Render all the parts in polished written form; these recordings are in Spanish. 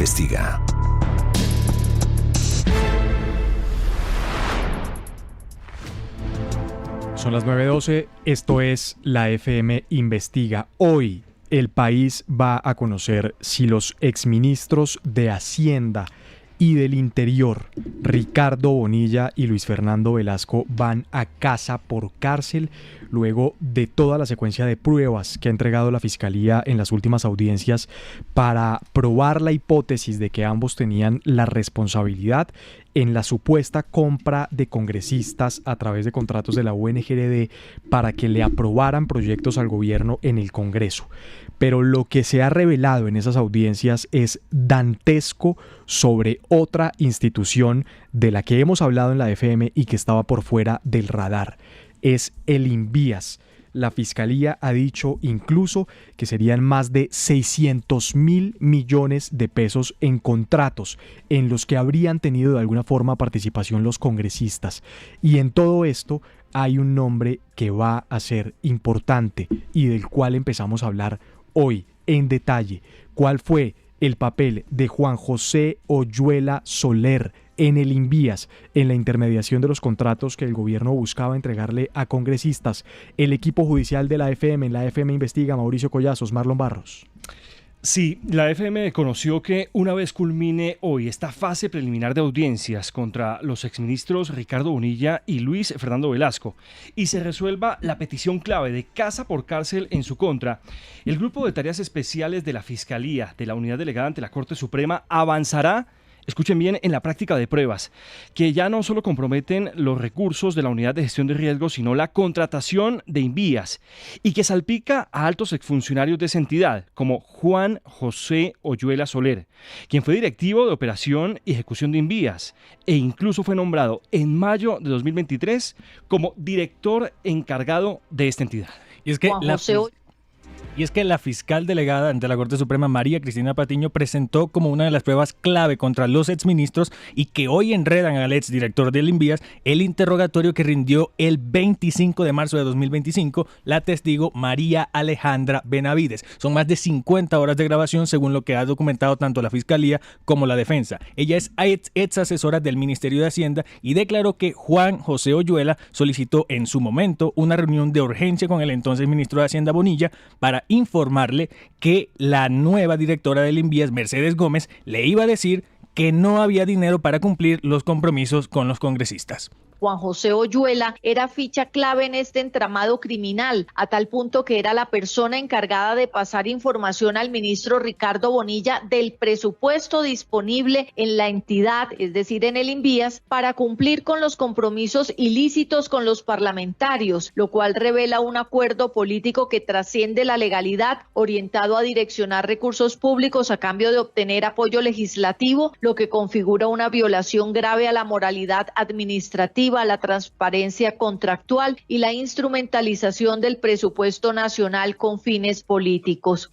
investiga. Son las 9:12, esto es la FM Investiga. Hoy el país va a conocer si los exministros de Hacienda y del Interior, Ricardo Bonilla y Luis Fernando Velasco, van a casa por cárcel luego de toda la secuencia de pruebas que ha entregado la Fiscalía en las últimas audiencias para probar la hipótesis de que ambos tenían la responsabilidad en la supuesta compra de congresistas a través de contratos de la UNGRD para que le aprobaran proyectos al gobierno en el Congreso. Pero lo que se ha revelado en esas audiencias es dantesco sobre otra institución de la que hemos hablado en la FM y que estaba por fuera del radar. Es el INVIAS. La Fiscalía ha dicho incluso que serían más de 600.000 millones de pesos en contratos en los que habrían tenido de alguna forma participación los congresistas. Y en todo esto hay un nombre que va a ser importante y del cual empezamos a hablar hoy en detalle. ¿Cuál fue el papel de Juan José Oyuela Soler en el INVIAS, en la intermediación de los contratos que el gobierno buscaba entregarle a congresistas? El equipo judicial de la FM, en la FM Investiga, Mauricio Collazos, Marlon Barros. Sí, la FM conoció que una vez culmine hoy esta fase preliminar de audiencias contra los exministros Ricardo Bonilla y Luis Fernando Velasco y se resuelva la petición clave de casa por cárcel en su contra, el grupo de tareas especiales de la Fiscalía de la Unidad Delegada ante la Corte Suprema avanzará, escuchen bien, en la práctica de pruebas, que ya no solo comprometen los recursos de la Unidad de Gestión de Riesgos, sino la contratación de INVIAS, y que salpica a altos exfuncionarios de esa entidad, como Juan José Oyuela Soler, quien fue directivo de operación y ejecución de INVIAS, e incluso fue nombrado en mayo de 2023 como director encargado de esta entidad. Y es que la fiscal delegada ante la Corte Suprema, María Cristina Patiño, presentó como una de las pruebas clave contra los exministros y que hoy enredan al exdirector del INVIAS el interrogatorio que rindió el 25 de marzo de 2025 la testigo María Alejandra Benavides. Son más de 50 horas de grabación según lo que ha documentado tanto la Fiscalía como la defensa. Ella es ex asesora del Ministerio de Hacienda y declaró que Juan José Oyuela solicitó en su momento una reunión de urgencia con el entonces ministro de Hacienda Bonilla para informarle que la nueva directora del INVIAS, Mercedes Gómez, le iba a decir que no había dinero para cumplir los compromisos con los congresistas. Juan José Oyuela era ficha clave en este entramado criminal, a tal punto que era la persona encargada de pasar información al ministro Ricardo Bonilla del presupuesto disponible en la entidad, es decir, en el INVIAS, para cumplir con los compromisos ilícitos con los parlamentarios, lo cual revela un acuerdo político que trasciende la legalidad, orientado a direccionar recursos públicos a cambio de obtener apoyo legislativo, lo que configura una violación grave a la moralidad administrativa, la transparencia contractual y la instrumentalización del presupuesto nacional con fines políticos.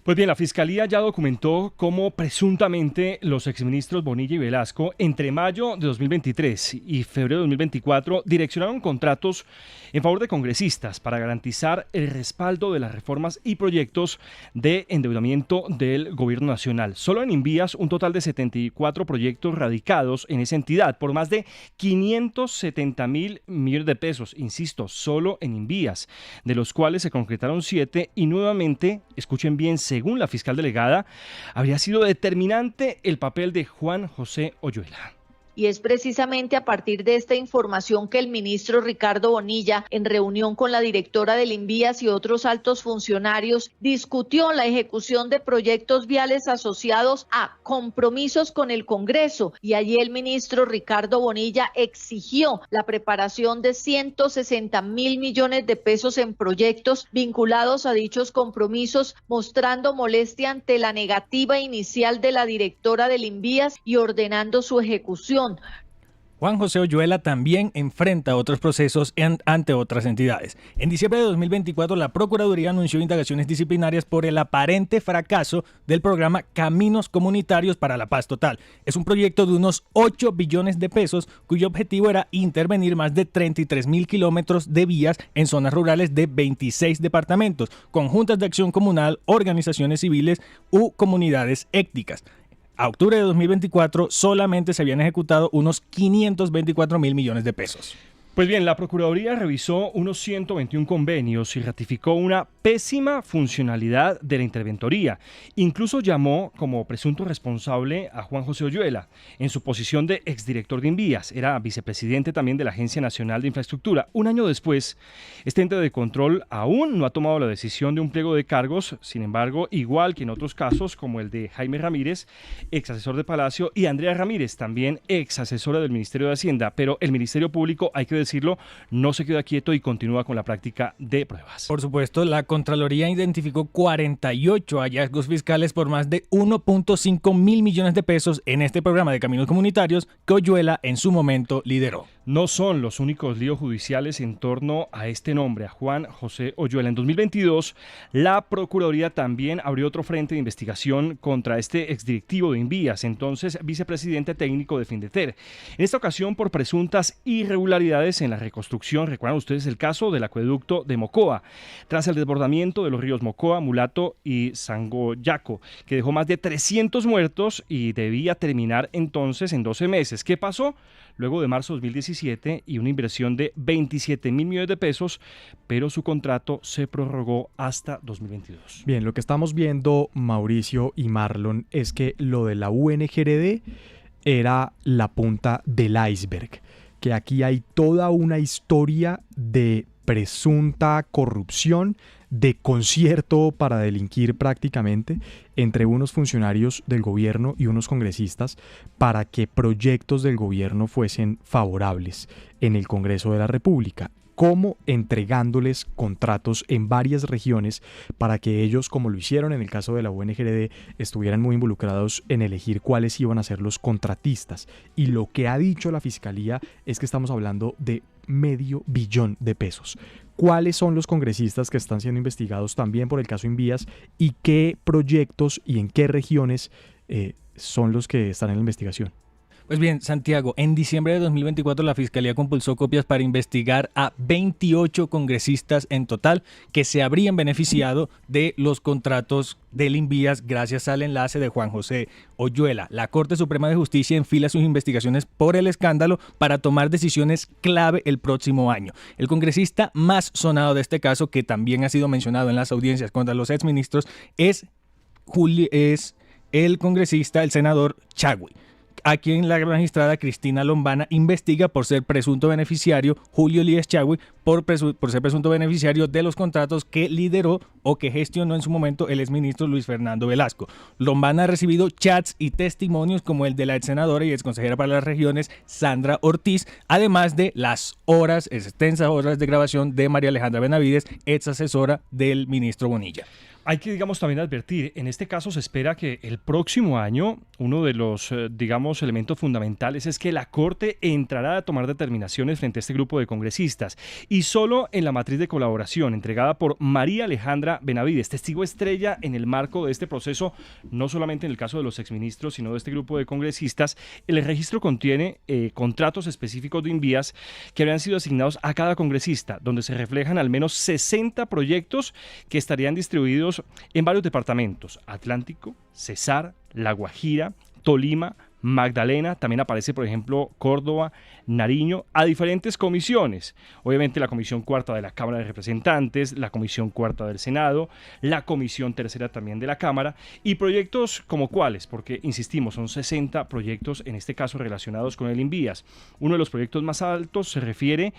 Pues bien, la Fiscalía ya documentó cómo presuntamente los exministros Bonilla y Velasco entre mayo de 2023 y febrero de 2024 direccionaron contratos en favor de congresistas para garantizar el respaldo de las reformas y proyectos de endeudamiento del gobierno nacional. Solo en INVIAS un total de 74 proyectos radicados en esa entidad por más de 570.000 millones de pesos, insisto, solo en INVIAS, de los cuales se concretaron 7 y nuevamente, escuchen bien, según la fiscal delegada, habría sido determinante el papel de Juan José Oyuela. Y es precisamente a partir de esta información que el ministro Ricardo Bonilla, en reunión con la directora del INVIAS y otros altos funcionarios, discutió la ejecución de proyectos viales asociados a compromisos con el Congreso. Y allí el ministro Ricardo Bonilla exigió la preparación de 160.000 millones de pesos en proyectos vinculados a dichos compromisos, mostrando molestia ante la negativa inicial de la directora del INVIAS y ordenando su ejecución. Juan José Oyuela también enfrenta otros procesos ante otras entidades. En diciembre de 2024, la Procuraduría anunció indagaciones disciplinarias por el aparente fracaso del programa Caminos Comunitarios para la Paz Total. Es un proyecto de unos 8 billones de pesos cuyo objetivo era intervenir más de 33.000 kilómetros de vías en zonas rurales de 26 departamentos, con juntas de acción comunal, organizaciones civiles u comunidades étnicas. a octubre de 2024 solamente se habían ejecutado unos 524.000 millones de pesos. Pues bien, la Procuraduría revisó unos 121 convenios y ratificó una pésima funcionalidad de la interventoría. Incluso llamó como presunto responsable a Juan José Oyuela, en su posición de exdirector de Invías. Era vicepresidente también de la Agencia Nacional de Infraestructura. Un año después, este ente de control aún no ha tomado la decisión de un pliego de cargos. Sin embargo, igual que en otros casos, como el de Jaime Ramírez, ex asesor de Palacio, y Andrea Ramírez, también ex asesora del Ministerio de Hacienda. Pero el Ministerio Público, hay que decirlo, no se queda quieto y continúa con la práctica de pruebas. Por supuesto, la Contraloría identificó 48 hallazgos fiscales por más de 1.5 mil millones de pesos en este programa de caminos comunitarios que Oyuela en su momento lideró. No son los únicos líos judiciales en torno a este nombre, a Juan José Oyuela. En 2022, la Procuraduría también abrió otro frente de investigación contra este exdirectivo de Invías, entonces vicepresidente técnico de Findeter. En esta ocasión por presuntas irregularidades en la reconstrucción. Recuerdan ustedes el caso del acueducto de Mocoa, tras el desbordamiento de los ríos Mocoa, Mulato y Sangoyaco, que dejó más de 300 muertos y debía terminar entonces en 12 meses. ¿Qué pasó? Luego de marzo de 2017 y una inversión de 27.000 millones de pesos, pero su contrato se prorrogó hasta 2022. Bien, lo que estamos viendo, Mauricio y Marlon, es que lo de la UNGRD era la punta del iceberg, que aquí hay toda una historia de presunta corrupción, de concierto para delinquir prácticamente entre unos funcionarios del gobierno y unos congresistas para que proyectos del gobierno fuesen favorables en el Congreso de la República, como entregándoles contratos en varias regiones para que ellos, como lo hicieron en el caso de la UNGRD, estuvieran muy involucrados en elegir cuáles iban a ser los contratistas. Y lo que ha dicho la Fiscalía es que estamos hablando de $500 millones de pesos. ¿Cuáles son los congresistas que están siendo investigados también por el caso Invías y qué proyectos y en qué regiones son los que están en la investigación? Pues bien, Santiago, en diciembre de 2024 la Fiscalía compulsó copias para investigar a 28 congresistas en total que se habrían beneficiado de los contratos del Invías gracias al enlace de Juan José Oyuela. La Corte Suprema de Justicia enfila sus investigaciones por el escándalo para tomar decisiones clave el próximo año. El congresista más sonado de este caso, que también ha sido mencionado en las audiencias contra los exministros, es el congresista, el senador Chagüí, a quien la magistrada Cristina Lombana investiga por ser presunto beneficiario, Julio Elías Chagüí, por ser presunto beneficiario de los contratos que lideró o que gestionó en su momento el exministro Luis Fernando Velasco. Lombana ha recibido chats y testimonios como el de la ex senadora y ex consejera para las regiones Sandra Ortiz, además de las extensas horas de grabación de María Alejandra Benavides, ex asesora del ministro Bonilla. Hay que, también advertir, en este caso se espera que el próximo año uno de los, elementos fundamentales es que la Corte entrará a tomar determinaciones frente a este grupo de congresistas y solo en la matriz de colaboración entregada por María Alejandra Benavides, testigo estrella en el marco de este proceso, no solamente en el caso de los exministros, sino de este grupo de congresistas. El registro contiene contratos específicos de Invías que habrían sido asignados a cada congresista, donde se reflejan al menos 60 proyectos que estarían distribuidos en varios departamentos: Atlántico, Cesar, La Guajira, Tolima, Magdalena, también aparece por ejemplo Córdoba, Nariño, a diferentes comisiones. Obviamente la Comisión Cuarta de la Cámara de Representantes, la Comisión Cuarta del Senado, la Comisión Tercera también de la Cámara, y proyectos como cuáles, porque insistimos, son 60 proyectos en este caso relacionados con el Invías. Uno de los proyectos más altos se refería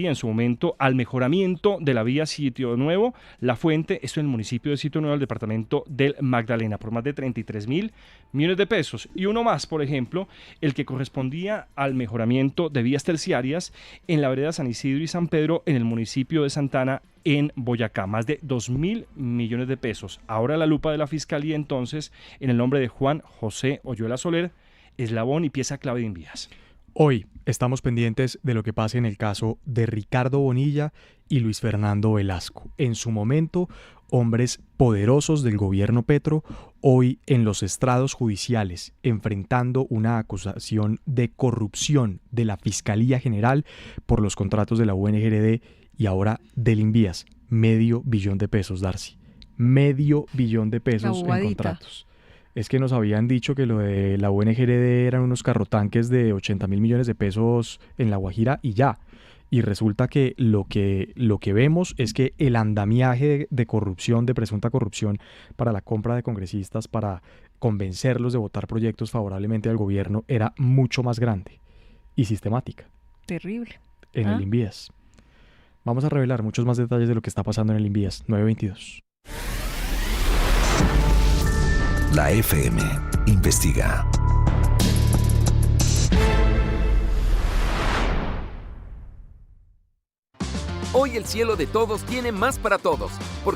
en su momento al mejoramiento de la vía Sitio Nuevo, La Fuente, esto en el municipio de Sitio Nuevo, el departamento del Magdalena, por más de 33.000 millones de pesos. Y uno más, por ejemplo, el que correspondía al mejoramiento de vías terciarias en la vereda San Isidro y San Pedro en el municipio de Santana, en Boyacá, más de 2.000 millones de pesos. Ahora la lupa de la Fiscalía entonces en el nombre de Juan José Oyuela Soler, eslabón y pieza clave de Invías. Hoy estamos pendientes de lo que pase en el caso de Ricardo Bonilla y Luis Fernando Velasco. En su momento, hombres poderosos del gobierno Petro, hoy en los estrados judiciales, enfrentando una acusación de corrupción de la Fiscalía General por los contratos de la UNGRD y ahora del Invías. $500 millones de pesos, Darcy. $500 millones en contratos. es que nos habían dicho que lo de la UNGRD eran unos carrotanques de 80.000 millones de pesos en La Guajira y ya. Y resulta que lo que vemos es que el andamiaje de corrupción, de presunta corrupción, para la compra de congresistas, para convencerlos de votar proyectos favorablemente al gobierno, era mucho más grande y sistemática Terrible. en el Invías. Vamos a revelar muchos más detalles de lo que está pasando en el Invías. 922. La FM investiga. Hoy el cielo de todos tiene más para todos, porque